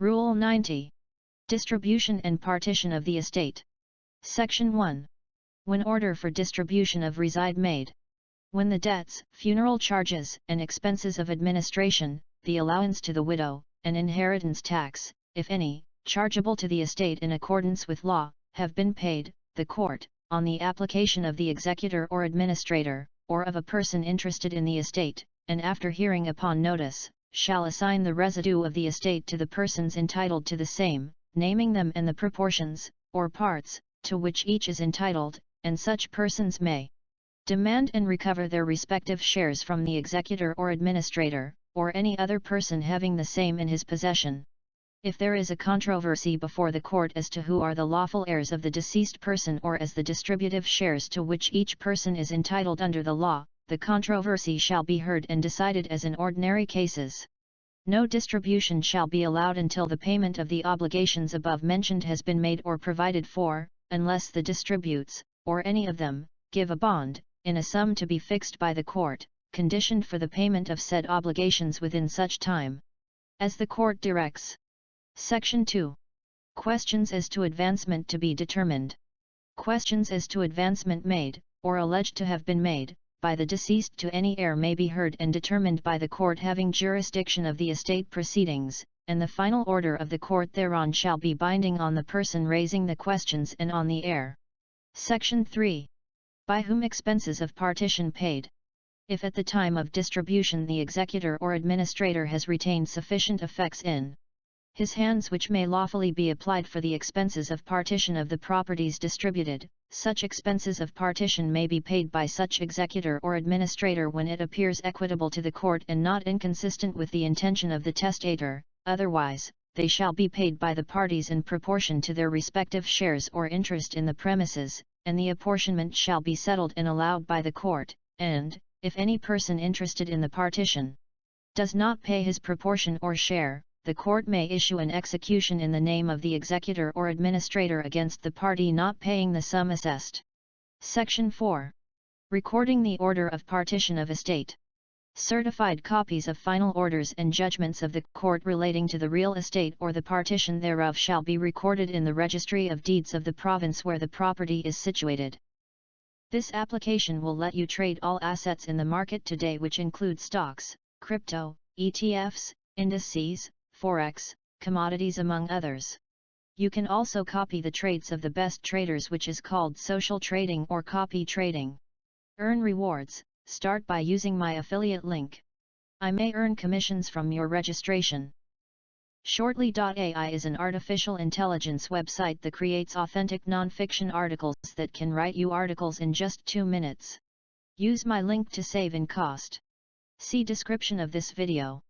Rule 90. Distribution and partition of the estate. Section 1. When order for distribution of reside made. When the debts, funeral charges, and expenses of administration, the allowance to the widow, and inheritance tax, if any, chargeable to the estate in accordance with law, have been paid, the court, on the application of the executor or administrator, or of a person interested in the estate, and after hearing upon notice, shall assign the residue of the estate to the persons entitled to the same, naming them and the proportions, or parts, to which each is entitled, and such persons may demand and recover their respective shares from the executor or administrator, or any other person having the same in his possession. If there is a controversy before the court as to who are the lawful heirs of the deceased person or as the distributive shares to which each person is entitled under the law, the controversy shall be heard and decided as in ordinary cases. No distribution shall be allowed until the payment of the obligations above mentioned has been made or provided for, unless the distributes, or any of them, give a bond, in a sum to be fixed by the court, conditioned for the payment of said obligations within such time as the court directs. Section 2. Questions as to advancement to be determined. Questions as to advancement made, or alleged to have been made, by the deceased to any heir may be heard and determined by the court having jurisdiction of the estate proceedings, and the final order of the court thereon shall be binding on the person raising the questions and on the heir. Section 3. By whom expenses of partition paid. If at the time of distribution the executor or administrator has retained sufficient effects in his hands which may lawfully be applied for the expenses of partition of the properties distributed, such expenses of partition may be paid by such executor or administrator when it appears equitable to the court and not inconsistent with the intention of the testator, otherwise, they shall be paid by the parties in proportion to their respective shares or interest in the premises, and the apportionment shall be settled and allowed by the court, and, if any person interested in the partition does not pay his proportion or share, the court may issue an execution in the name of the executor or administrator against the party not paying the sum assessed. Section 4. Recording the order of partition of estate. Certified copies of final orders and judgments of the court relating to the real estate or the partition thereof shall be recorded in the registry of deeds of the province where the property is situated. This application will let you trade all assets in the market today, which include stocks, crypto, ETFs, indices, forex, commodities, among others. You can also copy the trades of the best traders, which is called social trading or copy trading. Earn rewards. Start by using my affiliate link. I may earn commissions from your registration. Shortly.ai is an artificial intelligence website that creates authentic non-fiction articles that can write you articles in just 2 minutes. Use my link to save in cost. See description of this video.